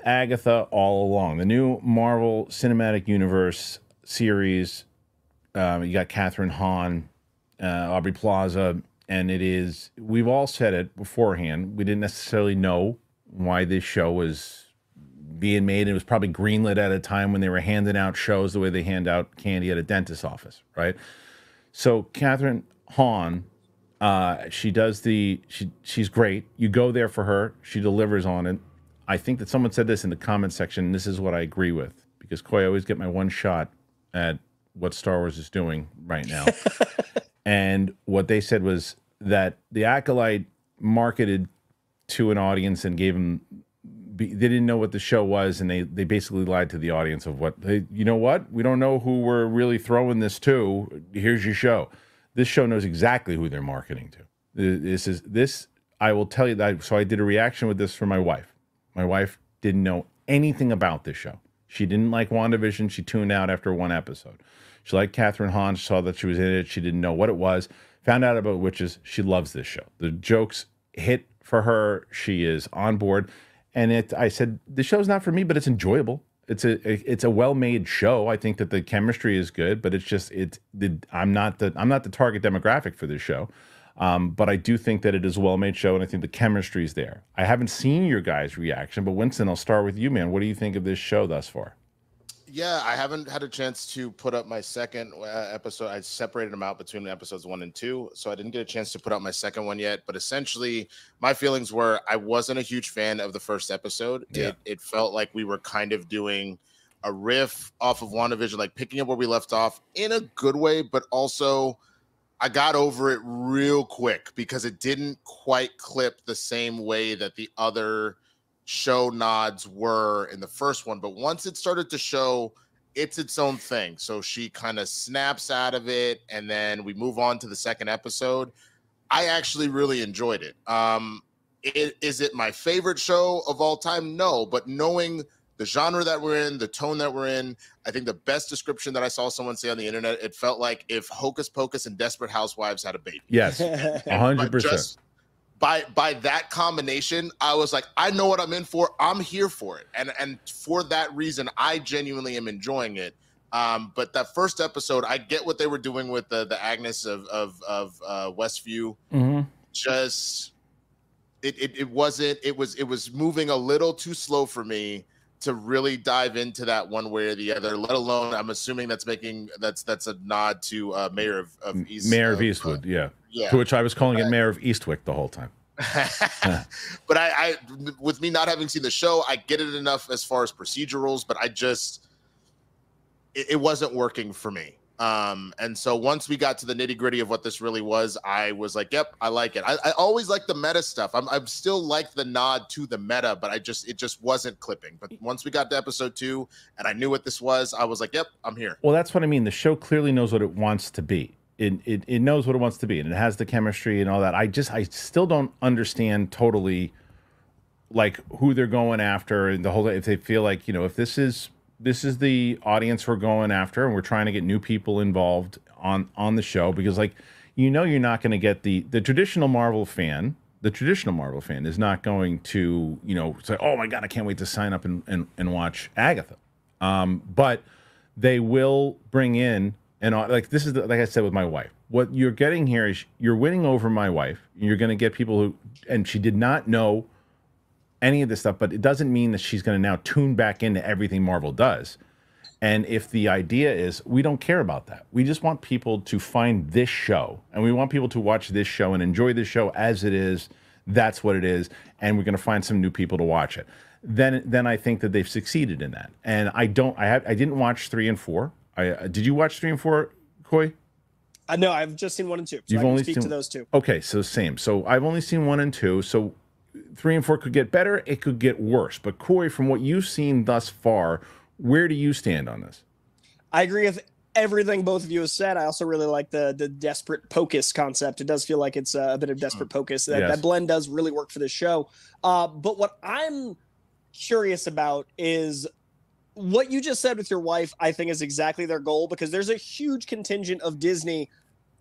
Agatha all along. The new Marvel Cinematic Universe series. You got Catherine Hahn, Aubrey Plaza, and it is. We've all said it beforehand. We didn't necessarily know why this show was being made. It was probably greenlit at a time when they were handing out shows the way they hand out candy at a dentist's office, right? So Catherine Hahn, she does she's great. You go there for her. She delivers on it. I think that someone said this in the comment section, and this is what I agree with, because Coy, I always get my one shot at what Star Wars is doing right now. And what they said was that the Acolyte marketed to an audience and gave them, they didn't know what the show was, and they basically lied to the audience of what, hey, you know what? We don't know who we're really throwing this to. Here's your show. This show knows exactly who they're marketing to. I will tell you that. So I did a reaction with this for my wife. My wife didn't know anything about this show. She didn't like WandaVision. She tuned out after one episode. She liked Catherine Hahn. She saw that she was in it. She didn't know what it was. Found out about witches. She loves this show. The jokes hit for her. She is on board. And I said, the show's not for me, but it's enjoyable. It's a well-made show. I think that the chemistry is good, but I'm not the target demographic for this show. But I do think that it is a well-made show, and I think the chemistry is there. I haven't seen your guys' reaction, but Winston, I'll start with you, man. What do you think of this show thus far? Yeah, I haven't had a chance to put up my second episode. I separated them out between episodes 1 and 2, so I didn't get a chance to put out my second one yet. But essentially, my feelings were I wasn't a huge fan of the first episode. Yeah. It felt like we were kind of doing a riff off of WandaVision, like picking up where we left off in a good way, but also I got over it real quick because it didn't quite clip the same way that the other show nods were in the first one. But once it started to show, it's its own thing. So she kind of snaps out of it, and then we move on to the second episode. I actually really enjoyed it. Is it my favorite show of all time? No, but knowing the genre that we're in, the tone that we're in, I think the best description that I saw someone say on the internet, it felt like if Hocus Pocus and Desperate Housewives had a baby. Yes, 100%. By that combination, I was like, I know what I'm in for. I'm here for it. And for that reason, I genuinely am enjoying it. But that first episode, I get what they were doing with the Agnes of Westview. Mm-hmm. Just it was moving a little too slow for me to really dive into that one way or the other, let alone I'm assuming that's a nod to Mayor of Eastwood, yeah. To which I was calling it Mayor of Eastwick the whole time. But I with me not having seen the show, I get it enough as far as procedurals, but it wasn't working for me. And so once we got to the nitty gritty of what this really was, I was like, yep, I like it. I always like the meta stuff. I'm still like the nod to the meta, but it just wasn't clipping. But once we got to episode 2 and I knew what this was, I was like, yep, I'm here. Well, that's what I mean. The show clearly knows what it wants to be. It knows what it wants to be, and it has the chemistry and all that. I still don't understand totally like who they're going after and the whole, if they feel like, if this is the audience we're going after, and we're trying to get new people involved on the show, because you're not going to get the traditional Marvel fan. The traditional Marvel fan is not going to, say, oh my God, I can't wait to sign up and watch Agatha. But they will bring in, and like I said with my wife, what you're getting here is you're winning over my wife. You're going to get people who, and she did not know any of this stuff, but it doesn't mean that she's going to now tune back into everything Marvel does. And if the idea is we don't care about that, we just want people to find this show, and we want people to watch this show and enjoy this show as it is. That's what it is, and we're going to find some new people to watch it. Then I think that they've succeeded in that. And I didn't watch 3 and 4. Did you watch 3 and 4, Coy? No, I've just seen 1 and 2. So You've I can only speak seen to those two. Okay, so same. So I've only seen 1 and 2. So 3 and 4 could get better. It could get worse. But Coy, from what you've seen thus far, where do you stand on this? I agree with everything both of you have said. I also really like the Desperate Pocus concept. It does feel like it's a bit of Desperate Pocus. That blend does really work for this show. But what I'm curious about is what you just said with your wife. I think is exactly their goal, because there's a huge contingent of Disney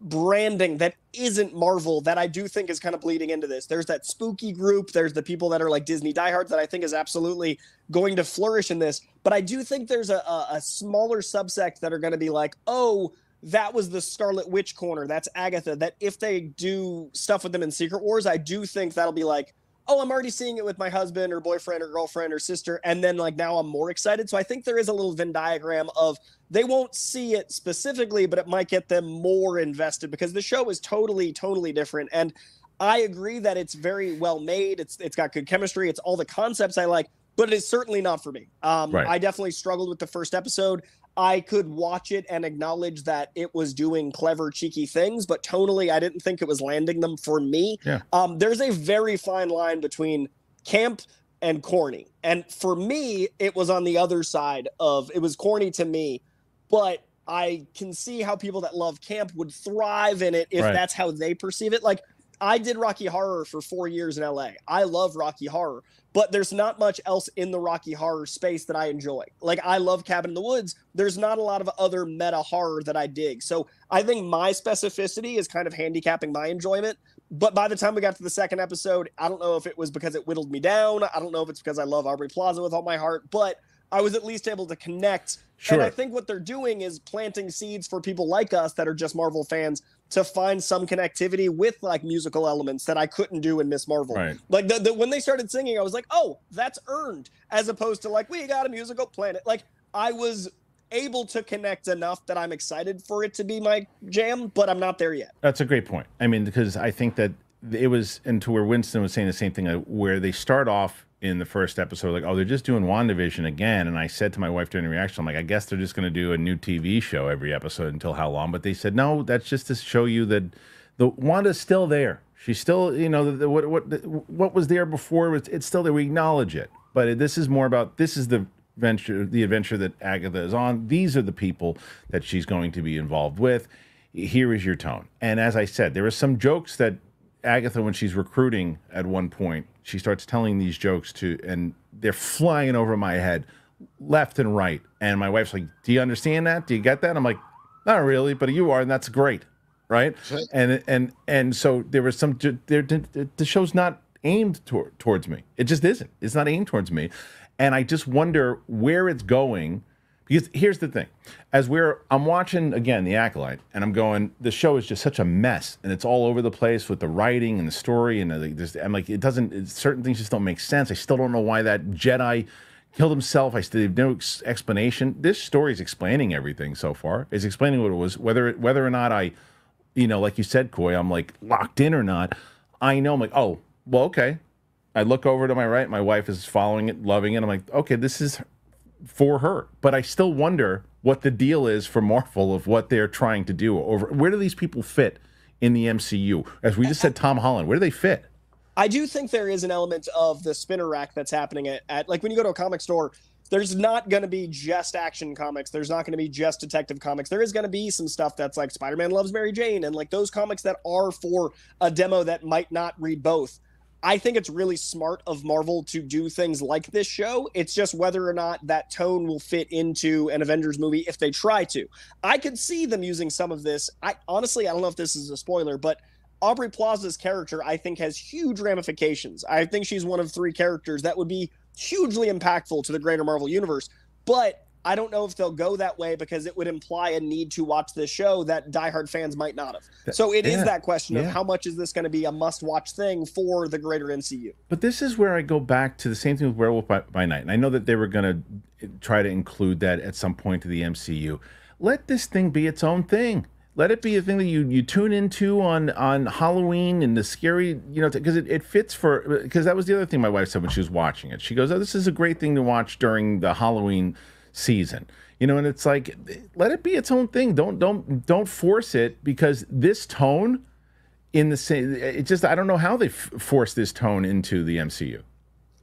branding that isn't Marvel that I do think is kind of bleeding into this. There's that spooky group. There's the people that are like Disney diehards that I think is absolutely going to flourish in this. But I do think there's a smaller subsect that are going to be like, oh, that was the Scarlet Witch corner. That's Agatha. That if they do stuff with them in Secret Wars, I do think that'll be like, oh, I'm already seeing it with my husband or boyfriend or girlfriend or sister. And then like now I'm more excited. So I think there is a little Venn diagram of they won't see it specifically, but it might get them more invested because the show is totally, totally different. And I agree that it's very well made. It's got good chemistry. It's all the concepts I like, but it is certainly not for me. Right. I definitely struggled with the first episode. I could watch it and acknowledge that it was doing clever, cheeky things, but tonally, I didn't think it was landing them for me. Yeah. There's a very fine line between camp and corny. And for me, it was on the other side of, it was corny to me, but I can see how people that love camp would thrive in it if Right. that's how they perceive it. Like, I did Rocky Horror for 4 years in LA. I love Rocky Horror, but there's not much else in the Rocky Horror space that I enjoy. Like, I love Cabin in the Woods. There's not a lot of other meta horror that I dig. So I think my specificity is kind of handicapping my enjoyment. But by the time we got to the second episode, I don't know if it was because it whittled me down. I don't know if it's because I love Aubrey Plaza with all my heart, but I was at least able to connect. Sure. And I think what they're doing is planting seeds for people like us that are just Marvel fans to find some connectivity with like musical elements that I couldn't do in Miss Marvel. Right. Like when they started singing, I was like, oh, that's earned, as opposed to like, we got a musical planet. Like I was able to connect enough that I'm excited for it to be my jam, but I'm not there yet. That's a great point. I mean, because I think that it was, and to where Winston was saying the same thing, where they start off in the first episode, like, oh, they're just doing WandaVision again. And I said to my wife during the reaction, I'm like, I guess they're just going to do a new TV show every episode until how long? But they said, no, that's just to show you that the Wanda's still there. She's still, you know, what was there before, it's still there. We acknowledge it. But this is more about, this is the adventure that Agatha is on. These are the people that she's going to be involved with. Here is your tone. And as I said, there are some jokes that Agatha, when she's recruiting at one point, she starts telling these jokes and they're flying over my head left and right. And my wife's like, do you understand that? Do you get that? I'm like, not really, but you are, and that's great. Right. And so there was some, the show's not aimed towards me. It just isn't. It's not aimed towards me. And I just wonder where it's going. Because here's the thing, I'm watching again The Acolyte, and I'm going, the show is just such a mess, and it's all over the place with the writing and the story, and I'm like, certain things just don't make sense. I still don't know why that Jedi killed himself. I still have no explanation. This story is explaining everything so far. It's explaining what it was, whether or not I, you know, like you said, Coy, I'm like locked in or not. I know, I'm like, oh, well, okay. I look over to my right, my wife is following it, loving it. I'm like, okay, this is for her, but I still wonder what the deal is for Marvel of what they're trying to do. Where do these people fit in the MCU? As we just said, Tom Holland, where do they fit? I do think there is an element of the spinner rack that's happening at like when you go to a comic store, there's not going to be just action comics. There's not going to be just detective comics. There is going to be some stuff that's like Spider-Man Loves Mary Jane and like those comics that are for a demo that might not read both. I think it's really smart of Marvel to do things like this show. It's just whether or not that tone will fit into an Avengers movie if they try to. I could see them using some of this. Honestly, I don't know if this is a spoiler, but Aubrey Plaza's character, I think, has huge ramifications. I think she's one of 3 characters that would be hugely impactful to the greater Marvel universe. But I don't know if they'll go that way because it would imply a need to watch this show that diehard fans might not have. So it is that question of how much is this going to be a must-watch thing for the greater MCU. But this is where I go back to the same thing with Werewolf by Night. And I know that they were going to try to include that at some point to the MCU. Let this thing be its own thing. Let it be a thing that you tune into on Halloween and the scary, you know, because it fits because that was the other thing my wife said when she was watching it. She goes, oh, this is a great thing to watch during the Halloween season, you know, and it's like, let it be its own thing. Don't force it, because this tone in the same, it just, I don't know how they force this tone into the MCU.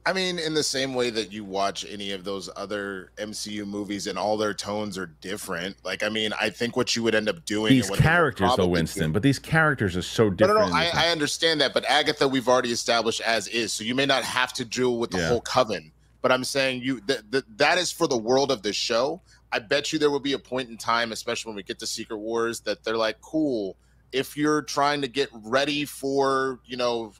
I mean, in the same way that you watch any of those other MCU movies and all their tones are different. Like, I mean, I think what you would end up doing, these characters though, Winston, but these characters are so different. No, I understand that, but Agatha we've already established as is, so you may not have to deal with the whole coven. But I'm saying that is for the world of the show. I bet you there will be a point in time, especially when we get to Secret Wars, that they're like, cool, if you're trying to get ready for, you know,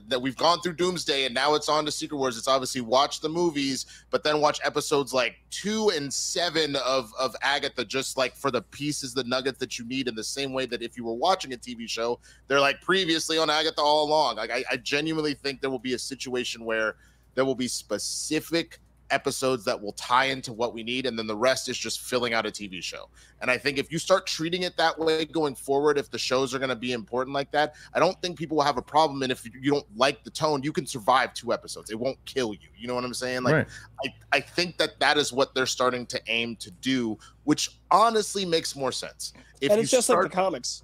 that we've gone through Doomsday and now it's on to Secret Wars, it's obviously watch the movies, but then watch episodes like 2 and 7 of Agatha, just like for the pieces, the nuggets that you need, in the same way that if you were watching a TV show, they're like previously on Agatha all along. Like I genuinely think there will be a situation where there will be specific episodes that will tie into what we need, and then the rest is just filling out a TV show. And I think if you start treating it that way going forward, if the shows are going to be important like that, I don't think people will have a problem. And if you don't like the tone, you can survive 2 episodes. It won't kill you. You know what I'm saying? Like, right. I think that is what they're starting to aim to do, which honestly makes more sense. And it's just like the comics.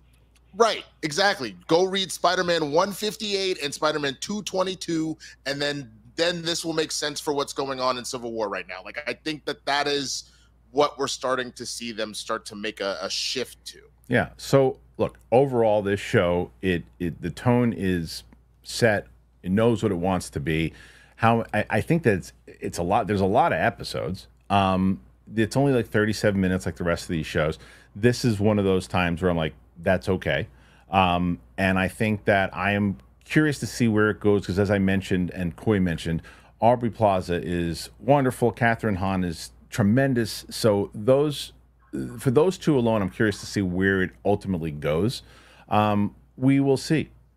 Right, exactly. Go read Spider-Man 158 and Spider-Man 222, and then this will make sense for what's going on in Civil War right now. Like, I think that is what we're starting to see them start to make a shift to. Yeah. So look, overall, this show, the tone is set. It knows what it wants to be. I think that it's a lot. There's a lot of episodes. It's only like 37 minutes, like the rest of these shows. This is one of those times where I'm like, that's okay. And I think that I am curious to see where it goes, because as I mentioned and Coy mentioned, Aubrey Plaza is wonderful. Catherine Hahn is tremendous. So for those two alone, I'm curious to see where it ultimately goes. We will see.